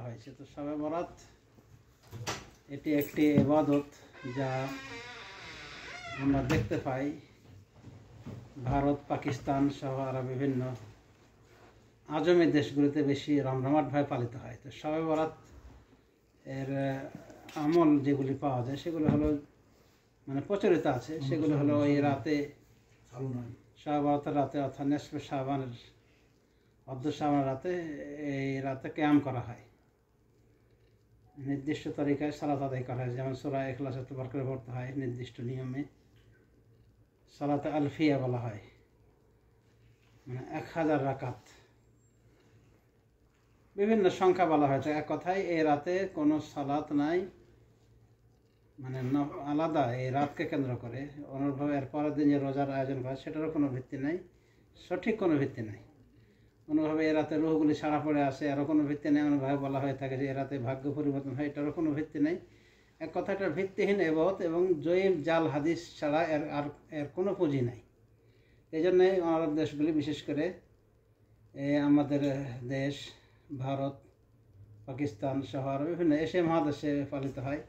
হয়েছে। তো শবে বরাত এটি একটি ইবাদত যা আমরা দেখতে পাই ভারত, পাকিস্তান সহ আরও বিভিন্ন আজমি দেশগুলিতে বেশি রমরমাটভাবে পালিত হয়। তো শবে বরাত এর আমল যেগুলি পাওয়া যায় সেগুলো হলো মানে প্রচলিত আছে, সেগুলো হলো এই রাতে শবে বরাতের রাতে অর্থাৎ নেসফে শাবানের অর্ধ শাবানের রাতে এই রাতে কিয়াম করা হয়, নির্দিষ্ট তরিকায় সালাত আদায় করা হয়। যেমন সূরা ইখলাস এতবার করে পড়তে হয়, নির্দিষ্ট নিয়মে সালাতে আলফিয়া বলা হয়, মানে 1000 রাকাত, বিভিন্ন সংখ্যা বলা হয়েছে। এক কথায় এই রাতে কোনো সালাত নাই, মানে আলাদা এই রাতকে কেন্দ্র করে অনুরূপভাবে এর পরের দিন যে রোজার আয়োজন করা সেটারও কোনো ভিত্তি নাই, সঠিক কোনো ভিত্তি নাই। অনুভাবে এ রাতে রুহগুলি ছাড়া পড়ে আসে, আরও কোনো ভিত্তি নেই। অনুভাবে বলা হয়ে থাকে যে এ রাতে ভাগ্য পরিবর্তন হয়, এটারও কোনো ভিত্তি নেই। এক কথাটা ভিত্তিহীন ইবাদত এবং জয়ীফ জাল হাদিস ছাড়া এর কোনো পুঁজি নাই। এই জন্যই আরব দেশগুলি, বিশেষ করে আমাদের দেশ ভারত, পাকিস্তান সহ আরও বিভিন্ন এশিয়া মহাদেশে পালিত হয়।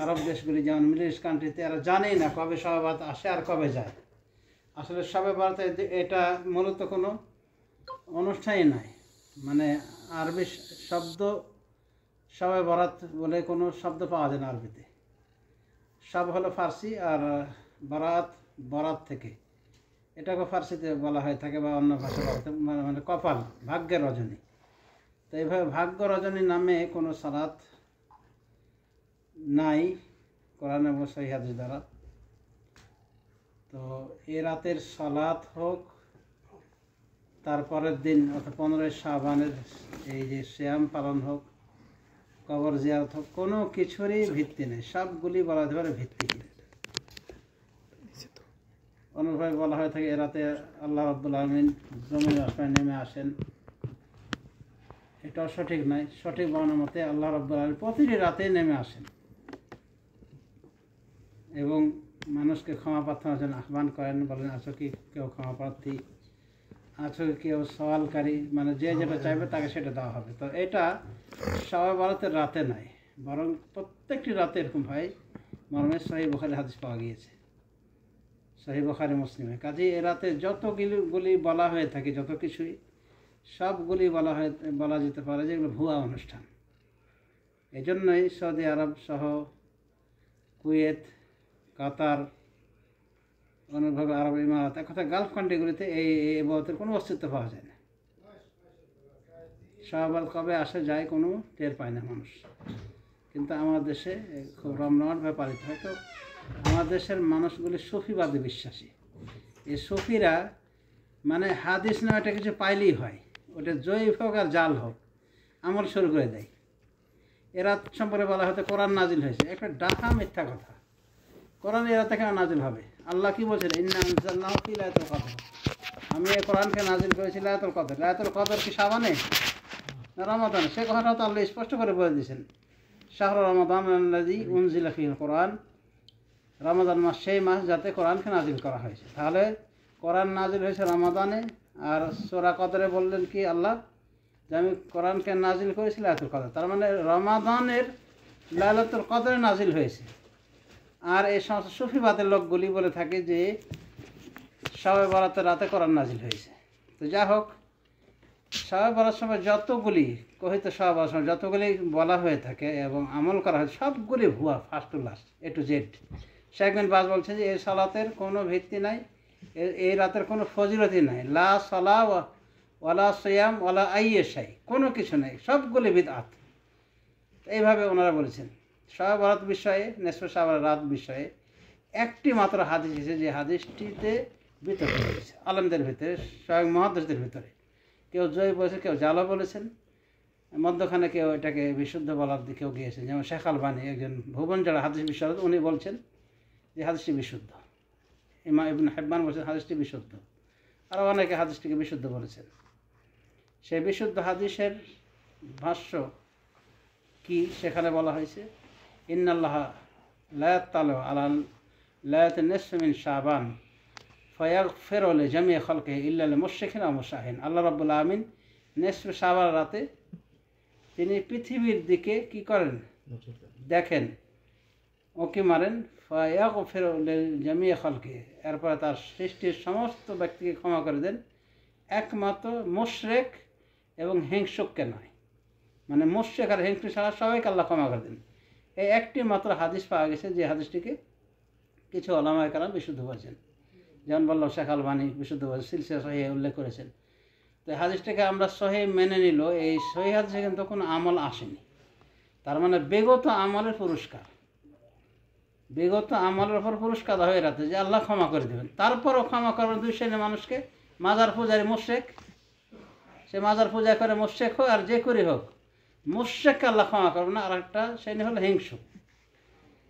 আরব দেশগুলি যেমন মিডল ইস্ট কান্ট্রিতে এরা জানেই না কবে শবে বরাত আসে আর কবে যায়। আসলে শবে বরাতে এটা মূলত কোনো অনুষ্ঠানই নয়, মানে আরবি শব্দ শবে বরাত বলে কোনো শব্দ পাওয়া যায় না আরবিতে। সব হলো ফার্সি, আর বরাত থেকে এটাকে ফার্সিতে বলা হয়ে থাকে বা অন্য ভাষা বলতে মানে কপাল, ভাগ্যের রজনী। তো এইভাবে ভাগ্য রজনী নামে কোনো সালাত নাই কোরআন এবং সহিহ হাদিস দ্বারা। তো এ রাতের সালাত হোক, তারপরের দিন অর্থাৎ 15 শাবানের এই যে সিয়াম পালন হোক, কবর জিয়ারত হোক, কোনো কিছুরই ভিত্তি নেই, সবগুলি বলা যেতে পারে ভিত্তিহীন। অনুভাবে বলা হয়ে থাকে এ রাতে আল্লাহ রাব্বুল আলামিন জমিন আসমানে নেমে আসেন, এটাও সঠিক নয়। সঠিক বর্ণনা মতে আল্লাহ রাব্বুল আলামিন প্রতিটি রাতে নেমে আসেন এবং মানুষকে ক্ষমা প্রার্থনার জন্য আহ্বান করেন, বলেন আছো কি কেউ ক্ষমা প্রার্থী, আছো কেউ সওয়ালকারী, মানে যে যেটা চাইবে তাকে সেটা দেওয়া হবে। তো এটা শবে বরাতের রাতে নয়, বরং প্রত্যেকটি রাতে এরকম হয়। মর্মে সহিহ বুখারী হাদিস পাওয়া গিয়েছে, সহিহ বুখারী মুসলিমে। কাজে এ রাতে যতগুলি বলা হয়ে থাকে, যত কিছুই সবগুলি বলা যেতে পারে যে এগুলো ভুয়া অনুষ্ঠান। এই জন্যই সৌদি আরব সহ কুয়েত, কাতার, অনুভাবে আরব ইমারাত, এক কথা গালফ কান্ট্রিগুলিতে এই ইবাদতের কোনো অস্তিত্ব পাওয়া যায় না। শবে বরাত কবে আসে যায় কোনো টের পায় না মানুষ, কিন্তু আমার দেশে খুব রমরমাটভাবে পালিত হয়। তো আমার দেশের মানুষগুলি সুফিবাদে বিশ্বাসী। এই সুফিরা মানে হাদিস না এটা কিছু পাইলেই হয়, ওটা জয়ীফ হোক আর জাল হোক, আমল শুরু করে দেয়। এরা সম্পর্কে বলা হয়তো কোরআন নাজিল হয়েছে, একটা ডাহা মিথ্যা কথা। কোরআন এরাতে কেন নাজিল হবে? আল্লাহ কি বলছেন? ইন্না আনজালনাহু ফি লাইলাতুল কদর, আমি এই কোরআনকে নাজিল করেছি লাইলাতুল কদর। লাইলাতুল কদর কি শাবানে না রমাদানে? সে কথাটা তো আল্লাহ স্পষ্ট করে বলে দিয়েছেন, শাহরু রমাদান আল্লাযী উনজিলা ফিহিল কোরআন, রমাদান মাস সেই মাস যাতে কোরআনকে নাজিল করা হয়েছে। তাহলে কোরআন নাজিল হয়েছে রমাদানে, আর সূরা কদরে বললেন কি আল্লাহ যে আমি কোরআনকে নাজিল করেছি লাইলাতুল কদর, তার মানে রমাদানের লাইলাতুল কদরে নাজিল হয়েছে। আর এই সমস্ত সুফিবাদের লোকগুলি বলে থাকে যে শবে বরাতের রাতে কোরআন নাজিল হয়েছে। তো যা হোক, শবে বরাতের সময় যতগুলি কহিত শবে বরাতের সময় যতগুলি বলা হয়ে থাকে এবং আমল করা হয় সবগুলি ভুয়া, first to last, A to Z. Sheikh bin Baz বলছেন যে এই সালাতের কোনো ভিত্তি নাই, এই রাতের কোনো ফজিলতই নাই, লা সালা ওয়ালা সিয়াম ওয়ালা আইয়্যা, কোনো কিছু নেই, সবগুলি বিদআত। এইভাবে ওনারা বলেছেন। শবে বরাত বিষয়ে, নেসফে শাবানের রাত বিষয়ে একটি মাত্র হাদিস এসেছে, যে হাদিসটিতে বিতর্ক হয়েছে আলেমদের ভিতরে, স্বয়ং মহাদ্দেশদের ভিতরে। কেউ জয়ী বলেছে, কেউ জালা বলেছেন, মধ্যখানে কেউ এটাকে বিশুদ্ধ বলার দিকেও গিয়েছেন। যেমন শেখ আলবানী, একজন ভুবন যারা হাদিস বিশারদ, উনি বলছেন যে হাদিসটি বিশুদ্ধ। ইমাম ইবনে হিব্বান বলছেন হাদিসটি বিশুদ্ধ। আরও অনেকে হাদিসটিকে বিশুদ্ধ বলেছেন। সেই বিশুদ্ধ হাদিসের ভাষ্য কি সেখানে বলা হয়েছে, ইন্নাল্লাহা লা ইয়াত্তালিউ আলা লাইলাতিন নিসফি মিন শাবান ফায়াগফিরু লিজামিই খালকিহি ইল্লা লিল মুশরিকিন ওয়া মুশাহিন। আল্লাহ রাব্বুল আলামিন নিসফে শাবান রাতে তিনি পৃথিবীর দিকে কি করেন, দেখেন, ওকে মারেন, ফায়াগফির লিজামিই খালকি, এরপরে তার সৃষ্টির সমস্ত ব্যক্তিকে ক্ষমা করে দেন, একমাত্র মুশরিক এবং হিংসুককে নয়। মানে মুশরিক আর হিংসুক ছাড়া সবাইকে আল্লাহ ক্ষমা করে দেন। এই একটি মাত্র হাদিস পাওয়া গেছে, যে হাদিসটিকে কিছু ওলামায়ে কেরাম বিশুদ্ধ করেছেন, যেমন বললাম শেখ আলবানী বিশুদ্ধ করেছেন, সিলসিলা সহিহে উল্লেখ করেছেন। তো এই হাদিসটাকে আমরা সহিহ মেনে নিল, এই সহিহ হাদিসে কিন্তু কোনো আমল আসেনি। তার মানে বিগত আমলের পুরস্কার, বিগত আমলের উপর পুরস্কার দেওয়া হয়ে রাখতে যে আল্লাহ ক্ষমা করে দেবেন। তারপরও ক্ষমা করবেন দুই শ্রেণীর মানুষকে, মাজার পূজারী মুশরিক, সে মাজার পূজা করে মুশরিক হোক আর যে করে হোক, মুশরিককে আল্লাহ ক্ষমা করবে না। আর একটা শ্রেণী হলো হিংসুক।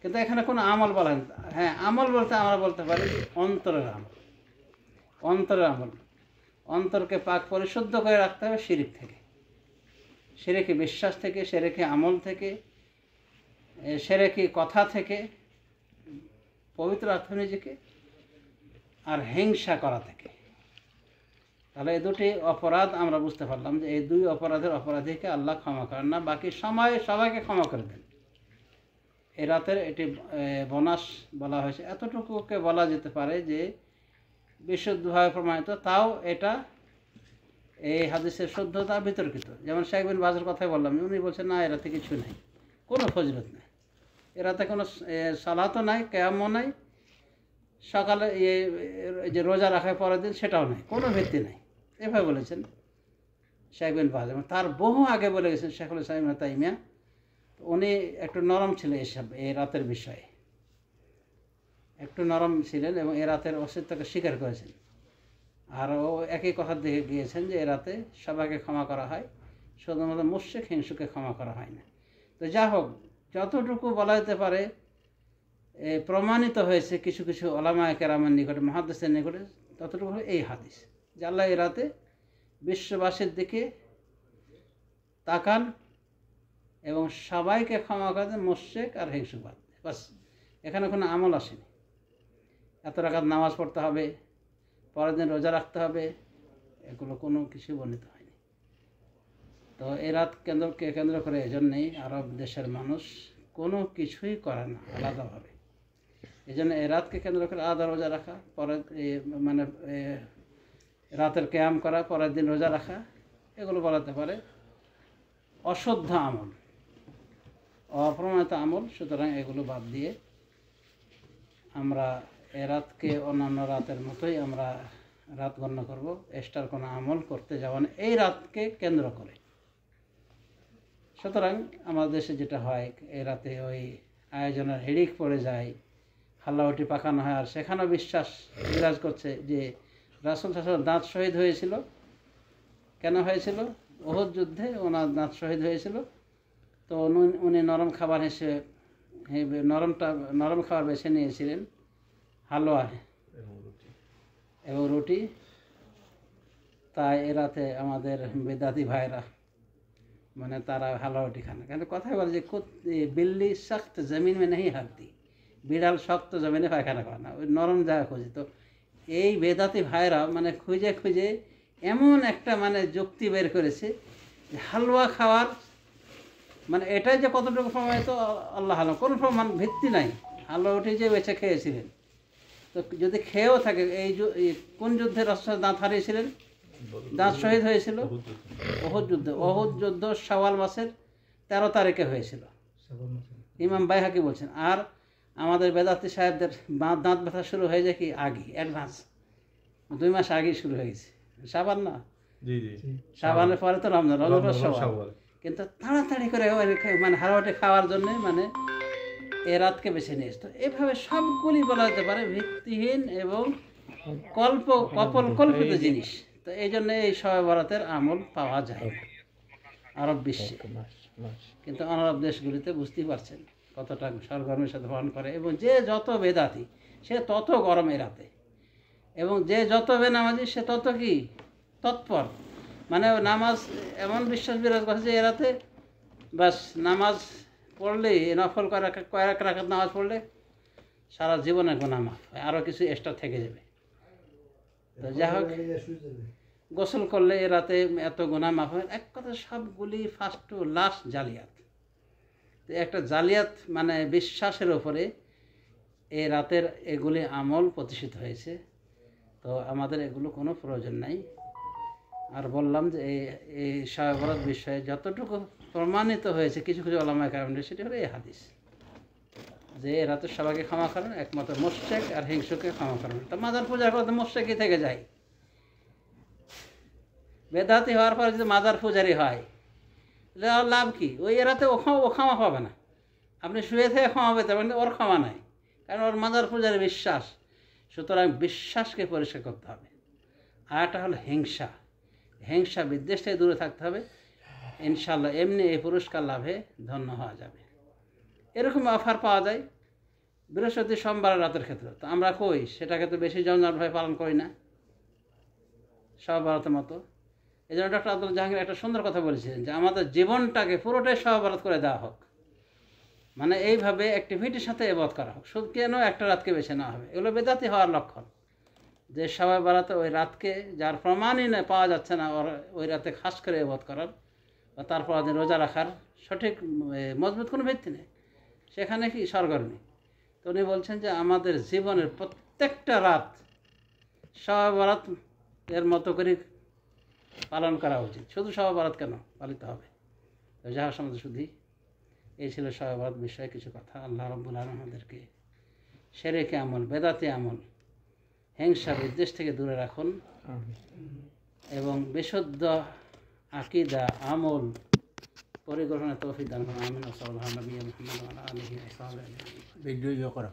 কিন্তু এখানে কোনো আমল বলেন, হ্যাঁ আমল বলতে আমরা বলতে পারি অন্তরের আমল, অন্তরের আমল। অন্তরকে পাক পরিশুদ্ধ করে রাখতে হবে শিরিক থেকে, শিরকি বিশ্বাস থেকে, শিরকি আমল থেকে, শিরকি কথা থেকে পবিত্র রাখতে হবে নিজেকে, আর হিংসা করা থেকে। তাহলে এই দুটি অপরাধ আমরা বুঝতে পারলাম যে এই দুই অপরাধের অপরাধীকে আল্লাহ ক্ষমা করেন না, বাকি সময় সবাইকে ক্ষমা করে দেন। এই রাতের এটি বোনাস বলা হয়েছে। এতটুকুকে বলা যেতে পারে যে বিশুদ্ধভাবে প্রমাণিত, তাও এটা এই হাদিসের শুদ্ধতা বিতর্কিত। যেমন শেখ বিন বাজের কথাই বললাম, উনি বলছেন না এরাতে কিছু নাই, কোনো ফজিলত নেই, এরাতে কোনো সালাতও নাই, কেয়ামও নাই, সকালে যে রোজা রাখার পরের দিন সেটাও নাই, কোনো ভিত্তি নাই, এভাবে বলেছেন শেখ বিন বাজ। এবং তার বহু আগে বলে গেছেন শেখুল ইসলাম ইবনে তাইমিয়া। উনি একটু নরম ছিলেন এসব এই রাতের বিষয়ে, একটু নরম ছিলেন এবং এ রাতের অস্তিত্বকে স্বীকার করেছেন। আর ও একই কথা দেখে গিয়েছেন যে এ রাতে সবাইকে ক্ষমা করা হয়, শুধুমাত্র মুশরিক হিংসুকে ক্ষমা করা হয় না। তো যা হোক, যতটুকু বলা যেতে পারে প্রমাণিত হয়েছে কিছু কিছু ওলামায়ে কেরামের নিকটে, মুহাদ্দিসের নিকটে, ততটুকু হলো এই হাদিস যে আল্লাহ এ রাতে বিশ্ববাসীর দিকে তাকান এবং সবাইকে ক্ষমা করে দেন, মুশরিক আর হিংসুবাদ। বাস, এখানে কোনো আমল আসেনি। এত রাকাত নামাজ পড়তে হবে, পরের দিন রোজা রাখতে হবে, এগুলো কোনো কিছু বর্ণিত হয়নি। তো এই রাত কেন্দ্র করে এজন্যই আরব দেশের মানুষ কোনো কিছুই করে না আলাদাভাবে। এই জন্য এই রাতকে কেন্দ্র করে আলাদা রোজা রাখা, পরের মানে রাতের ক্যাম করা, পরের দিন রোজা রাখা, এগুলো বলাতে পারে অশুদ্ধ আমল, অপ্রমাণিত আমল। সুতরাং এগুলো বাদ দিয়ে আমরা এ রাতকে অন্যান্য রাতের মতোই আমরা রাত গণ্য করব, এক্সট্রার কোনো আমল করতে যাব না এই রাতকে কেন্দ্র করে। সুতরাং আমাদের দেশে যেটা হয়, এই রাতে ওই আয়োজনের হিড়িক পড়ে যায়, হাল্লাউটি পাকানো হয়, আর সেখানেও বিশ্বাস বিরাজ করছে যে রাসূল সাল্লাল্লাহু আলাইহি ওয়াসাল্লাম দাঁত শহীদ হয়েছিল। কেন হয়েছিল? উহুদ যুদ্ধে ওনার দাঁত শহীদ হয়েছিল। তো উনি নরম খাবার হিসেবে নরম খাবার বেছে নিয়েছিলেন, হালুয়া এবং রুটি। তাই এ রাতে আমাদের বেদাতি ভাইরা মানে তারা হালুয়া রুটি খান। কিন্তু কথাই বলে যে বিল্লি সখ্ত জমিন মে নেই হারতি, বিড়াল শক্ত জমিনে পায়খানা করে না, ওই নরম জায়গা খুঁজে। তো এই বেদাতি ভাইরা মানে খুঁজে খুঁজে এমন একটা মানে যুক্তি বের করেছে যে হালুয়া খাওয়ার মানে এটাই যে কতটুকু প্রমাণিত আল্লাহ আলম, কোনো প্রমাণ ভিত্তি নাই। হালুয়া রুটি যে বেছে খেয়েছিলেন, তো যদি খেয়েও থাকে, এই কোন যুদ্ধে রাসূল দাঁত হারিয়েছিলেন, দাঁত শহীদ হয়েছিল উহুদ যুদ্ধে। উহুদ যুদ্ধ শাওয়াল মাসের 13 তারিখে হয়েছিল, ইমাম বাইহাকি বলছেন। আর আমাদের বেদাতি সাহেবদের দাঁত ব্যথা শুরু হয়ে যায় কি আগে, অ্যাডভান্স 2 মাস আগেই শুরু হয়ে গেছে। শাবান না, শাবানের পরে তো রমজান, রমজান শাওয়াল। কিন্তু তাড়াতাড়ি করে মানে হালুয়াটি খাওয়ার জন্য মানে এ রাতকে বেছে নিয়েছে। তো এভাবে সবগুলি বলা যেতে পারে ভিত্তিহীন এবং কল্পিত জিনিস। তো এই জন্য এই শবে বরাতের আমল পাওয়া যায় না আরব বিশ্বে। কিন্তু আরব দেশগুলিতে বুঝতেই পারছেন কতটা সরগরমের সাথে পালন করে, এবং যে যত বেদাতি সে তত গরম এ রাতে, এবং যে যত বেনামাজি সে তত কি তৎপর। মানে নামাজ এমন বিশ্বাস বিরাজ করছে যে এ রাতে বাস নামাজ পড়লেই, নফল কয়েক রাকাত নামাজ পড়লে সারা জীবনে গুনাহ মাফ হয়, আরও কিছু এক্সট্রা থেকে যাবে। তো যাই হোক, গোসল করলে এ রাতে এত গুনাহ মাফ হয়, এক কথা সবগুলি ফার্স্ট টু লাস্ট জালিয়াত। তো একটা জালিয়াত মানে বিশ্বাসের ওপরে এই রাতের এগুলি আমল প্রতিষ্ঠিত হয়েছে। তো আমাদের এগুলো কোনো প্রয়োজন নাই। আর বললাম যে এই শবে বরাত বিষয়ে যতটুকু প্রমাণিত হয়েছে কিছু কিছু ওলামায়ে কেরামের, সেটি হলো এই হাদিস যে এ রাতে সবাইকে ক্ষমা করেন, একমাত্র মুশরিক আর হিংসুকে ক্ষমা করেন। তা মাজার পূজা করতে মুশরিকই থেকে যায়। বেদাতি হওয়ার পর যদি মাজার পূজারি হয় তাহলে লাভ কি? ওই এরাতে ও ক্ষমা পাবে না। আপনি শুয়ে থেকে ক্ষমা পেতে পারেন, ওর ক্ষমা নাই, কারণ ওর মাজার পূজার বিশ্বাস। সুতরাং বিশ্বাসকে পরিষ্কার করতে হবে। আর একটা হলো হিংসা। হিংসা বিদ্বেষ থেকে দূরে থাকতে হবে। ইনশাআল্লাহ এমনি এই পুরস্কার লাভে ধন্য হওয়া যাবে। এরকম অফার পাওয়া যায় বৃহস্পতি সোমবার রাতের ক্ষেত্রে। তো আমরা কই সেটাকে তো বেশি জঞ্জাটভাবে পালন করি না শবে বরাতের মতো। এই জন্য ডক্টর আব্দুল জাহাঙ্গীর একটা সুন্দর কথা বলেছিলেন যে আমাদের জীবনটাকে পুরোটাই শবে বরাত করে দেওয়া হোক, মানে এইভাবে অ্যাক্টিভিটির সাথে ইবাদত করা হোক। শুধু কেন একটা রাতকে বেছে নেওয়া হবে? এগুলো বেদাতি হওয়ার লক্ষণ। যে শবে বরাতে ওই রাতকে, যার প্রমাণই না পাওয়া যাচ্ছে না ওই রাতে খাস করে ইবাদত করার বা তারপর রোজা রাখার সঠিক মজবুত কোনো ভিত্তি নেই, সেখানে কি সরগরমি। তো উনি বলছেন যে আমাদের জীবনের প্রত্যেকটা রাত শবে বরাত এর মতো করে পালন করা উচিত। শুধু শবে বরাত কেন পালিত হবে? যাহার সমাজে শুধুই এই ছিল শবে বরাত বিষয়ে কিছু কথা। আল্লাহ রাব্বুল আলামিন আমাদেরকে শিরকে আমল, বেদাতি আমল, হিংসা বিদ্বেষ থেকে দূরে রাখুন এবং বিশুদ্ধ আকীদা আমল পরিকল্পনা তৌফিক দান করুন। আমিন। সাল্লাল্লাহু আলাইহি ওয়া সাল্লাম। ভিডিও করা